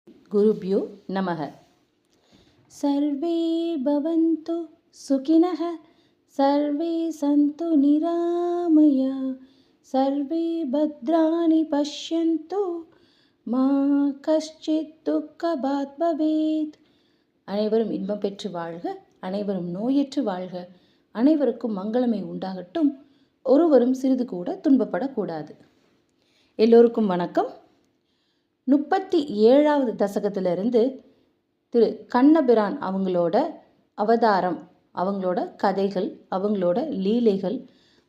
गुरुभ्यो नमः। सर्वे भवन्तु सुखिनः, सर्वे सन्तु निरामया, सर्वे भद्राणि पश्यन्तु, मा कश्चित् दुःखभाग् भवेत्. அனைவரும் இன்பம் பெற்று வாழ்க, அனைவரும் நோயற்று வாழ்க, அனைவருக்கும் மங்களமே உண்டாகட்டும், ஒருவரும் சிறிது கூட துன்பப்படக்கூடாது. எல்லோருக்கும் வணக்கம். 37வது தசகத்திலிருந்து திரு கண்ணபிரான் அவங்களோட அவதாரம், அவங்களோட கதைகள், அவங்களோட லீலைகள்,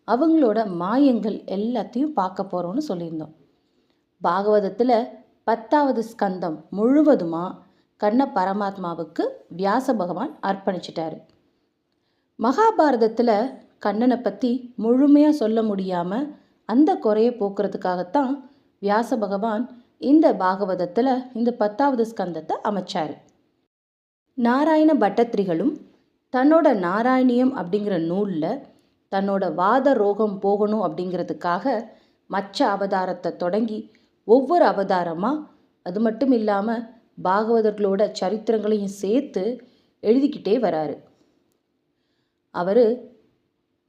அவங்களோட மாயங்கள் எல்லாத்தையும் பார்க்க போகிறோன்னு சொல்லியிருந்தோம். பாகவதத்தில் 10வது ஸ்கந்தம் முழுவதுமாக கண்ண பரமாத்மாவுக்கு வியாச பகவான் அர்ப்பணிச்சிட்டாரு. மகாபாரதத்தில் கண்ணனை பற்றி முழுமையாக சொல்ல முடியாமல் அந்த குறையை போக்குறதுக்காகத்தான் வியாச பகவான் இந்த பாகவதத்தில் இந்த 10வது ஸ்கந்தத்தை அமைச்சார். நாராயண பட்டத்திரிகளும் தன்னோட நாராயணியம் அப்படிங்கிற நூலில் தன்னோட வாத ரோகம் போகணும் அப்படிங்கிறதுக்காக மச்ச அவதாரத்தை தொடங்கி ஒவ்வொரு அவதாரமாக, அது மட்டும் இல்லாமல் பாகவதர்களோட சரித்திரங்களையும் சேர்த்து எழுதிக்கிட்டே வராரு. அவர்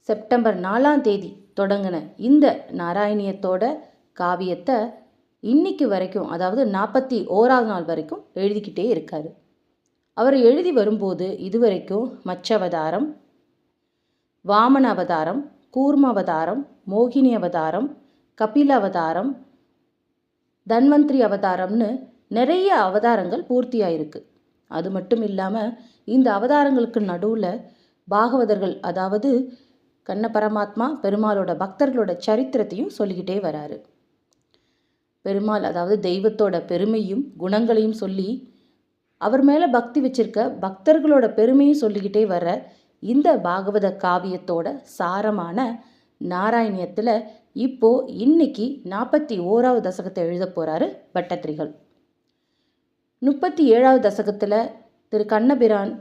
செப்டம்பர் 4ஆம் தேதி தொடங்கின இந்த நாராயணியத்தோட காவியத்தை இன்னைக்கு வரைக்கும், அதாவது 41வது நாள் வரைக்கும் எழுதிக்கிட்டே இருக்காரு. அவர் எழுதி வரும்போது இதுவரைக்கும் மச்ச அவதாரம், வாமன அவதாரம், கூர்ம அவதாரம், மோகினி அவதாரம், கபில அவதாரம், தன்வந்திரி அவதாரம்னு நிறைய அவதாரங்கள் பூர்த்தியாயிருக்கு. அது மட்டும் இல்லாமல் இந்த அவதாரங்களுக்கு நடுவில் பாகவதர்கள், அதாவது கண்ண பரமாத்மா பெருமாளோட பக்தர்களோட சரித்திரத்தையும் சொல்லிக்கிட்டே வராரு. பெருமாள், அதாவது தெய்வத்தோட பெருமையும் குணங்களையும் சொல்லி அவர் மேலே பக்தி வச்சிருக்க பக்தர்களோட பெருமையும் சொல்லிக்கிட்டே வர இந்த பாகவத காவியத்தோட சாரமான நாராயணியத்தில் இன்னைக்கு 41வது தசகத்தை எழுத போகிறாரு பட்டத்திரிகள். 37வது தசகத்தில் திரு கண்ணபிரான்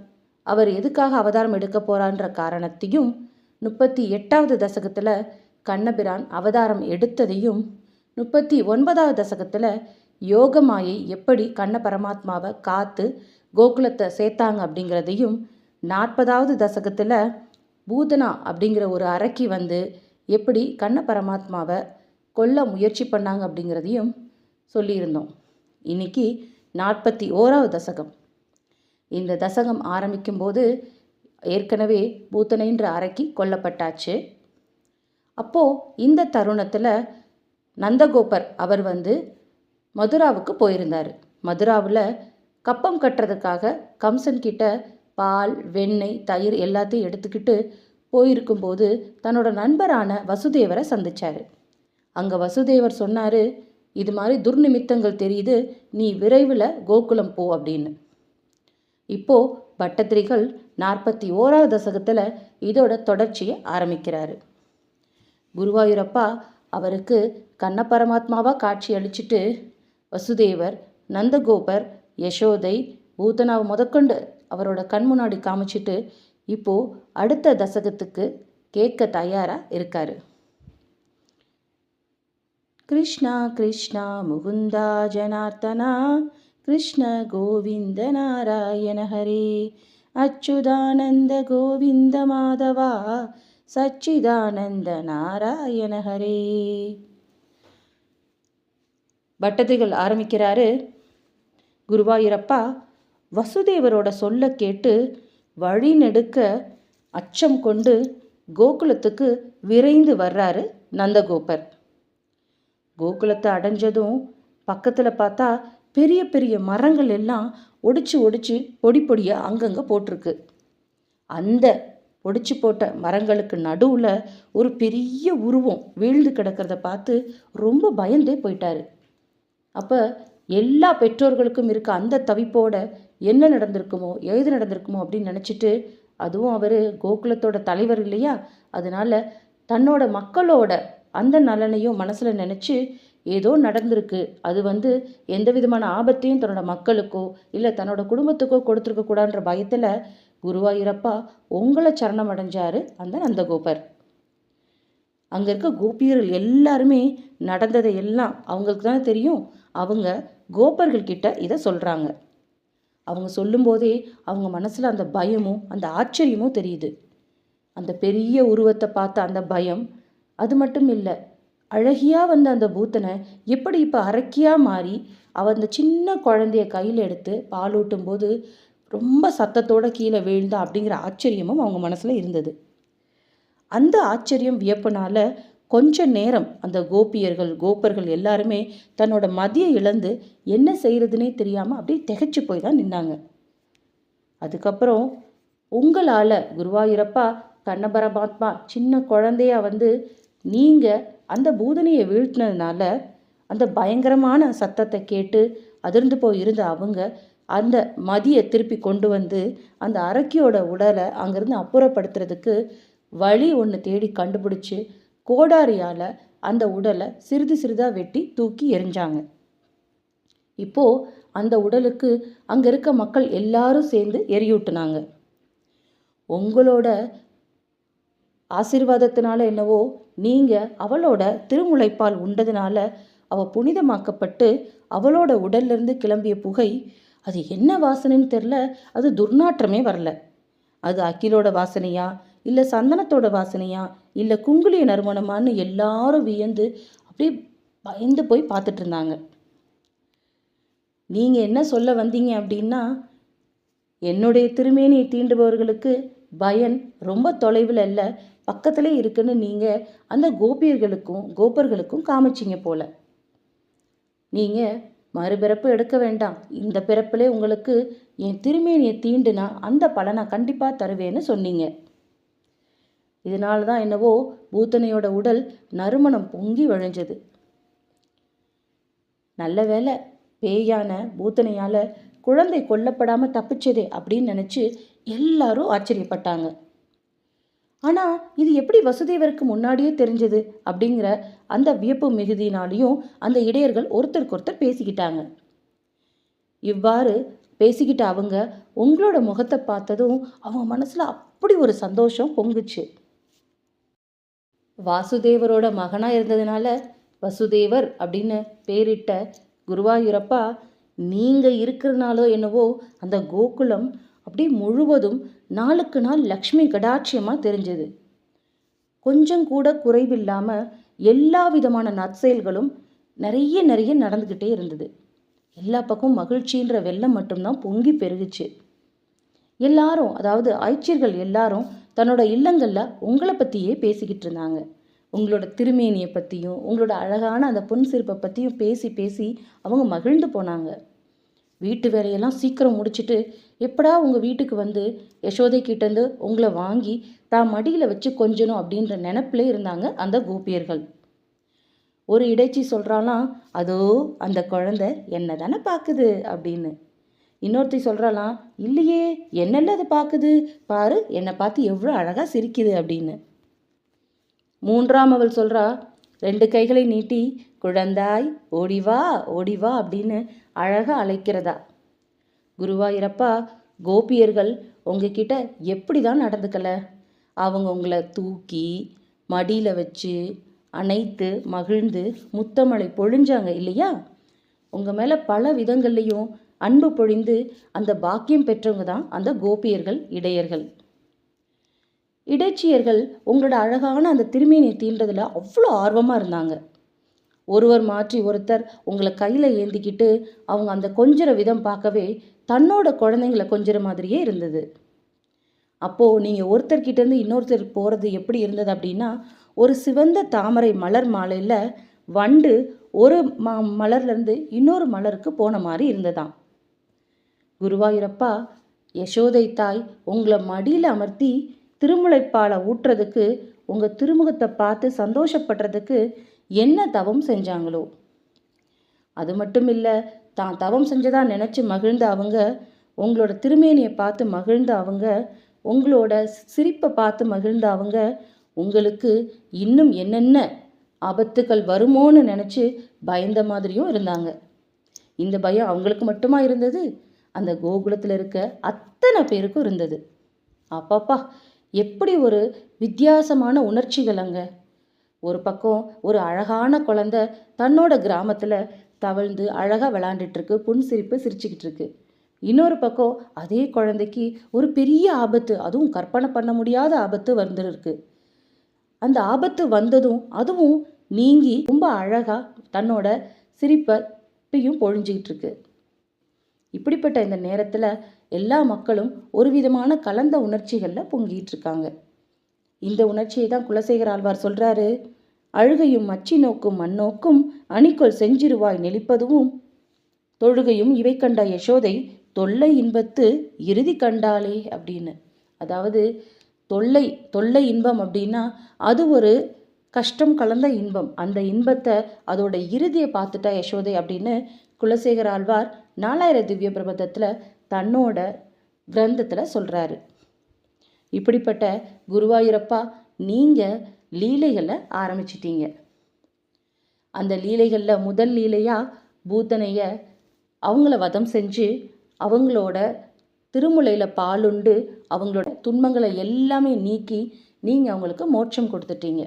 அவர் எதுக்காக அவதாரம் எடுக்க போகிறான்ற காரணத்தையும், 38வது தசகத்தில் கண்ணபிரான் அவதாரம் எடுத்ததையும், 39வது தசகத்தில் யோகமாயை எப்படி கண்ண பரமாத்மாவை காத்து கோகுலத்தை சேர்த்தாங்க அப்படிங்கிறதையும், 40வது தசகத்தில் பூதனா அப்படிங்கிற ஒரு அரக்கி வந்து எப்படி கண்ண பரமாத்மாவை கொல்ல முயற்சி பண்ணாங்க அப்படிங்கிறதையும் சொல்லியிருந்தோம். இன்னைக்கு 41வது தசகம். இந்த தசகம் ஆரம்பிக்கும்போது ஏற்கனவே பூத்தனைன்ற அரக்கி கொல்லப்பட்டாச்சு. அப்போது இந்த தருணத்தில் நந்தகோபர் அவர் வந்து மதுராவுக்கு போயிருந்தார். மதுராவில் கப்பம் கட்டுறதுக்காக கம்சன் கிட்ட பால், வெண்ணெய், தயிர் எல்லாத்தையும் எடுத்துக்கிட்டு போயிருக்கும்போது தன்னோட நண்பரான வசுதேவரை சந்திச்சார். அங்கே வசுதேவர் சொன்னார், இது மாதிரி துர்நிமித்தங்கள் தெரியுது, நீ விரைவில் கோகுலம் போ அப்படின்னு. இப்போது பட்டத்திரிகள் 41வது தசகத்தில் இதோட தொடர்ச்சியை ஆரம்பிக்கிறாரு. குருவாயூரப்பா அவருக்கு கண்ண பரமாத்மாவாக காட்சி அளிச்சுட்டு வசுதேவர், நந்தகோபர், யசோதை, பூதனாவை முதற்கொண்டு அவரோட கண் முன்னாடி காமிச்சிட்டு இப்போது அடுத்த தசகத்துக்கு கேட்க தயாராக இருக்கார். கிருஷ்ணா கிருஷ்ணா முகுந்தா ஜனார்த்தனா, கிருஷ்ண கோவிந்த நாராயண ஹரே, அச்சுதானந்த கோவிந்த மாதவா, சச்சிதானந்த நாராயண ஹரே. பட்டதிகள் ஆரம்பிக்கிறாரு. குருவாயூரப்பா வசுதேவரோட சொல்ல கேட்டு வழி நெடுக்க அச்சம் கொண்டு கோகுலத்துக்கு விரைந்து வர்றாரு நந்தகோபர். கோகுலத்தை அடைஞ்சதும் பக்கத்தில் பார்த்தா பெரிய பெரிய மரங்கள் எல்லாம் ஒடிச்சு பொடி பொடியாக அங்கங்கே போட்டிருக்கு. அந்த ஒடிச்சு போட்ட மரங்களுக்கு நடுவில் ஒரு பெரிய உருவம் வீழ்ந்து கிடக்கிறத பார்த்து ரொம்ப பயந்தே போயிட்டாரு. அப்போ எல்லா பெற்றோர்களுக்கும் இருக்க அந்த தவிப்போட என்ன நடந்திருக்குமோ, ஏது நடந்திருக்குமோ அப்படின்னு நினச்சிட்டு, அதுவும் அவர் கோகுலத்தோட தலைவர் இல்லையா, அதனால் தன்னோட மக்களோட அந்த நலனையும் மனசில் நினச்சி ஏதோ நடந்திருக்கு, அது வந்து எந்த விதமான ஆபத்தையும் தன்னோட மக்களுக்கோ இல்லை தன்னோட குடும்பத்துக்கோ கொடுத்துருக்கக்கூடாதுன்ற பயத்தில் குருவாயூரப்பா உங்களை சரணம் அடைஞ்சாரு அந்த நந்தகோபர். அங்கே இருக்க கோபியர்கள் எல்லாருமே நடந்ததை எல்லாம் அவங்களுக்கு தானே தெரியும். அவங்க கோபர்கள் கிட்ட இதை சொல்கிறாங்க. அவங்க சொல்லும்போதே அவங்க மனசில் அந்த பயமும் அந்த ஆச்சரியமும் தெரியுது. அந்த பெரிய உருவத்தை பார்த்த அந்த பயம், அது மட்டும் இல்லை, அழகியாக வந்த அந்த பூத்தனை எப்படி இப்போ அரக்கியாக மாறி அவள் அந்த சின்ன குழந்தைய கையில் எடுத்து பாலூட்டும் போது ரொம்ப சத்தத்தோட கீழே விழுந்தா அப்படிங்கிற ஆச்சரியமும் அவங்க மனசில் இருந்தது. அந்த ஆச்சரியம் வியப்புனால கொஞ்ச நேரம் அந்த கோபர்கள் எல்லாருமே தன்னோட மதியை இழந்து என்ன செய்யறதுனே தெரியாமல் அப்படியே திகைச்சு போய் தான் நின்னாங்க. அதுக்கப்புறம் உங்களால் குருவாயூரப்பா கண்ணபரமாத்மா சின்ன குழந்தையா வந்து நீங்கள் அந்த பூதனையை வீழ்த்தினதுனால அந்த பயங்கரமான சத்தத்தை கேட்டு அதிர்ந்து போய் இருந்த அவங்க அந்த மதியை திருப்பி கொண்டு வந்து அந்த அரக்கியோட உடலை அங்கேருந்து அப்புறப்படுத்துறதுக்கு வழி ஒன்று தேடி கண்டுபிடிச்சி கோடாரியால் அந்த உடலை சிறிது சிறிதாக வெட்டி தூக்கி எறிஞ்சாங்க. இப்போது அந்த உடலுக்கு அங்கே இருக்க மக்கள் எல்லாரும் சேர்ந்து எரியூட்டினாங்க. உங்களோட ஆசீர்வாதத்தினால என்னவோ நீங்கள் அவளோட திருமுலைப்பால் உண்டதுனால அவள் புனிதமாக்கப்பட்டு அவளோட உடல்லிருந்து கிளம்பிய புகை, அது என்ன வாசனைன்னு தெரில, அது துர்நாற்றமே வரல. அது அகிலோட வாசனையா இல்லை சந்தனத்தோட வாசனையா இல்லை குங்குளிய நறுமணமானு எல்லாரும் வியந்து அப்படியே பயந்து போய் பார்த்துட்டு இருந்தாங்க. நீங்கள் என்ன சொல்ல வந்தீங்க அப்படின்னா, என்னுடைய திருமேனியை தீண்டுபவர்களுக்கு பயன் ரொம்ப தொலைவில் இல்லை, பக்கத்திலே இருக்குன்னு நீங்கள் அந்த கோபர்களுக்கும் காமிச்சிங்க போல. நீங்கள் மறுபிறப்பு எடுக்க வேண்டாம், இந்த பிறப்பிலே உங்களுக்கு என் திருமேனியை தீண்டுனா அந்த பலனை கண்டிப்பாக தருவேன்னு சொன்னீங்க. இதனால தான் என்னவோ பூத்தனையோட உடல் நறுமணம் பொங்கி வழிஞ்சது. நல்ல வேலை, பேயான பூத்தனையால் குழந்தை கொல்லப்படாமல் தப்பிச்சதே அப்படின்னு நினச்சி எல்லாரும் ஆச்சரியப்பட்டாங்க. ஆனால் இது எப்படி வசுதேவருக்கு முன்னாடியே தெரிஞ்சது அப்படிங்கிற அந்த வியப்பு மிகுதினாலையும் அந்த இடையர்கள் ஒருத்தருக்கொருத்தர் பேசிக்கிட்டாங்க. இவ்வாறு பேசிக்கிட்ட அவங்க உங்களோட முகத்தை பார்த்ததும் அவங்க மனசில் அப்படி ஒரு சந்தோஷம் பொங்குச்சு. வாசுதேவரோட மகனாக இருந்ததுனால வசுதேவர் அப்படின்னு பேரிட்ட குருவாயூரப்பா, நீங்கள் இருக்கிறனாலோ என்னவோ அந்த கோகுலம் அப்படி முழுவதும் நாளுக்கு நாள் லக்ஷ்மி கடாட்சியமாக தெரிஞ்சது. கொஞ்சம் கூட குறைவில்லாமல் எல்லா விதமான நற்செயல்களும் நிறைய நடந்துக்கிட்டே இருந்தது. எல்லா பக்கம் மகிழ்ச்சின்ற வெள்ளம் மட்டும்தான் பொங்கி பெருகுச்சு. எல்லாரும், அதாவது ஆய்ச்சியர்கள் எல்லாரும் தன்னோட இல்லங்களில் உங்களை பற்றியே பேசிக்கிட்டு இருந்தாங்க. உங்களோட திருமேனியை பற்றியும் உங்களோட அழகான அந்த பொன் சிற்பை பற்றியும் பேசி அவங்க மகிழ்ந்து போனாங்க. வீட்டு வேலையெல்லாம் சீக்கிரம் முடிச்சுட்டு எப்படா உங்கள் வீட்டுக்கு வந்து யசோதை கிட்டேருந்து உங்களை வாங்கி தான் மடியில் வச்சு கொஞ்சணும் அப்படின்ற நினப்பிலே இருந்தாங்க அந்த கோபியர்கள். ஒரு இடைச்சி சொல்கிறாலாம், அதோ அந்த குழந்தை என்ன தானே பார்க்குது அப்படின்னு. இன்னொருத்தி சொல்கிறாலாம், இல்லையே என்னெல்லாம் அது பார்க்குது பாரு, என்னை பார்த்து எவ்வளோ அழகாக சிரிக்குது அப்படின்னு. மூன்றாம் அவள் சொல்கிறா, 2 கைகளை நீட்டி குழந்தாய் ஓடிவா ஓடிவா அப்படின்னு அழகாக அழைக்கிறதா. குருவாயூரப்பா, கோபியர்கள் உங்ககிட்ட எப்படி தான் நடந்துக்கல? அவங்க உங்களை தூக்கி மடியில் வச்சு அணைத்து மகிழ்ந்து முத்தமழை பொழிஞ்சாங்க இல்லையா? உங்கள் மேலே பல விதங்கள்லையும் அன்பு பொழிந்து அந்த பாக்கியம் பெற்றவங்க தான் அந்த கோபியர்கள், இடையர்கள். இடைச்சியர்கள் உங்களோட அழகான அந்த திருமேனியை தீண்டதில் அவ்வளோ ஆர்வமாக இருந்தாங்க. ஒருவர் மாற்றி ஒருத்தர் உங்களை கையில் ஏந்திக்கிட்டு அவங்க அந்த கொஞ்சிற விதம் பார்க்கவே தன்னோட குழந்தைங்களை கொஞ்சிற மாதிரியே இருந்தது. அப்போது நீங்கள் ஒருத்தர்கிட்டேருந்து இன்னொருத்தர் போகிறது எப்படி இருந்தது அப்படின்னா, ஒரு சிவந்த தாமரை மலர் மாலையில் வண்டு ஒரு மலர்லேருந்து இன்னொரு மலருக்கு போன மாதிரி இருந்ததாம். குருவாயூரப்பா, யசோதை தாய் உங்களை மடியில் அமர்த்தி திருமுலைப்பாலை ஊட்டுறதுக்கு உங்கள் திருமுகத்தை பார்த்து சந்தோஷப்படுறதுக்கு என்ன தவம் செஞ்சாங்களோ. அது மட்டும் இல்லை, தான் தவம் செஞ்சதாக நினச்சி மகிழ்ந்த அவங்க, உங்களோட திருமேனியை பார்த்து மகிழ்ந்த அவங்க, உங்களோட சிரிப்பை பார்த்து மகிழ்ந்த அவங்க, உங்களுக்கு இன்னும் என்னென்ன ஆபத்துக்கள் வருமோன்னு நினச்சி பயந்த மாதிரியும் இருந்தாங்க. இந்த பயம் அவங்களுக்கு மட்டுமா இருந்தது? அந்த கோகுலத்தில் இருக்க அத்தனை பேருக்கும் இருந்தது. அப்பப்பா, எப்படி ஒரு வித்தியாசமான உணர்ச்சிகள் அங்கே! ஒரு பக்கம் ஒரு அழகான குழந்தை தன்னோட கிராமத்தில் தவழ்ந்து அழகாக விளாண்டுட்டுருக்கு, புன்சிரிப்பு சிரிச்சுக்கிட்டு இருக்கு. இன்னொரு பக்கம் அதே குழந்தைக்கு ஒரு பெரிய ஆபத்து, அதுவும் கற்பனை பண்ண முடியாத ஆபத்து வந்துருக்கு. அந்த ஆபத்து வந்ததும் அதுவும் நீங்கி ரொம்ப அழகாக தன்னோட சிரிப்பையும் பொழிஞ்சிக்கிட்டு இருக்கு. இப்படிப்பட்ட இந்த நேரத்தில் எல்லா மக்களும் ஒரு விதமான கலந்த உணர்ச்சிகளில் பொங்கிட்டு இருக்காங்க. இந்த உணர்ச்சியை தான் குலசேகர ஆழ்வார் சொல்கிறாரு, அழுகையும் மச்சி நோக்கும் மண்ணோக்கும் அணிக்கொள் செஞ்சிருவாய் நெளிப்பதுவும் தொழுகையும் இவை கண்ட யசோதை தொல்லை இன்பத்து இறுதி கண்டாளே அப்படின்னு. அதாவது தொல்லை இன்பம் அப்படின்னா அது ஒரு கஷ்டம் கலந்த இன்பம். அந்த இன்பத்தை அதோட இறுதியை பார்த்துட்டா யசோதை அப்படின்னு குலசேகர ஆழ்வார் 4000 திவ்ய பிரபந்தத்தில் தன்னோட கிரந்தத்தில் சொல்கிறாரு. இப்படிப்பட்ட குருவாயூரப்பா, நீங்கள் லீலைகளை ஆரம்பிச்சிட்டீங்க. அந்த லீலைகளில் முதல் லீலையாக பூத்தனைய அவங்கள வதம் செஞ்சு அவங்களோட திருமுலையில் பாலுண்டு அவங்களோட துன்பங்களை எல்லாமே நீக்கி நீங்கள் அவங்களுக்கு மோட்சம் கொடுத்துட்டீங்க.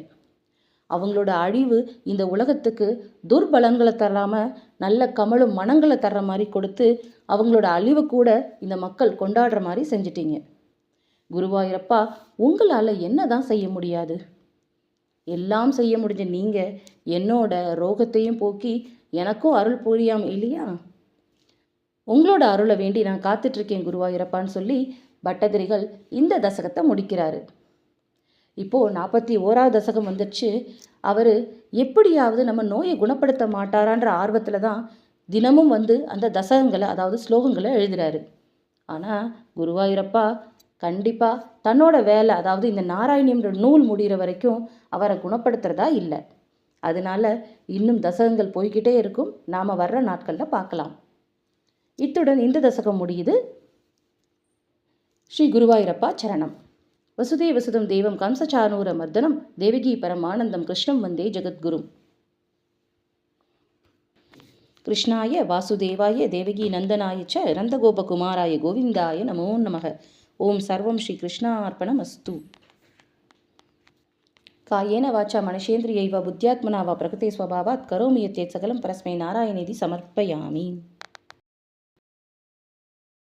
அவங்களோட அழிவு இந்த உலகத்துக்கு துர்பலன்களை தராமல் நல்ல கமலும் மனங்களை தர்ற மாதிரி கொடுத்து அவங்களோட அழிவை கூட இந்த மக்கள் கொண்டாடுற மாதிரி செஞ்சிட்டீங்க. குருவாயூரப்பா, உங்களால் என்ன தான் செய்ய முடியாது? எல்லாம் செய்ய முடிஞ்ச நீங்கள் என்னோட ரோகத்தையும் போக்கி எனக்கும் அருள் புரியாமல் இல்லையா? உங்களோட அருளை வேண்டி நான் காத்துட்ருக்கேன் குருவாயூரப்பான்னு சொல்லி பட்டதிரிகள் இந்த தசகத்தை முடிக்கிறாரு. இப்போது 41வது தசகம் வந்துடுச்சு. அவர் எப்படியாவது நம்ம நோயை குணப்படுத்த மாட்டாரான்ற ஆர்வத்தில் தான் தினமும் வந்து அந்த தசகங்களை, அதாவது ஸ்லோகங்களை எழுதுகிறாரு. ஆனால் குருவாயூரப்பா கண்டிப்பாக தன்னோட வேலை, அதாவது இந்த நாராயணியம்ன்ற நூல் முடிகிற வரைக்கும் அவரை குணப்படுத்துகிறதா இல்லை. அதனால இன்னும் தசகங்கள் போய்கிட்டே இருக்கும். நாம் வர்ற நாட்களில் பார்க்கலாம். இத்துடன் இந்த தசகம் முடியுது. ஸ்ரீ குருவாயூரப்பா சரணம். வசுதேவசுதம் தேவம் கம்சச்சானூர மர்தனம் தேவகி பரமானந்தம் கிருஷ்ணம் வந்தே ஜெகத்குரும். கிருஷ்ணாய வாசுதேவாய தேவகி நந்தனாய ச நந்தகோபகுமாராய கோவிந்தாய நமோ நமக. ஓம் சர்வம் ஸ்ரீ கிருஷ்ணார்ப்பணம் அஸ்து. காயேன வாச்சா மனுஷேந்திரியைவ புத்தியாத்மனா வா பிரகிருதே ஸ்வபாவாத் கரோமி யத்யத் சகலம் பரஸ்மை நாராயணேதி சமர்ப்பயாமி.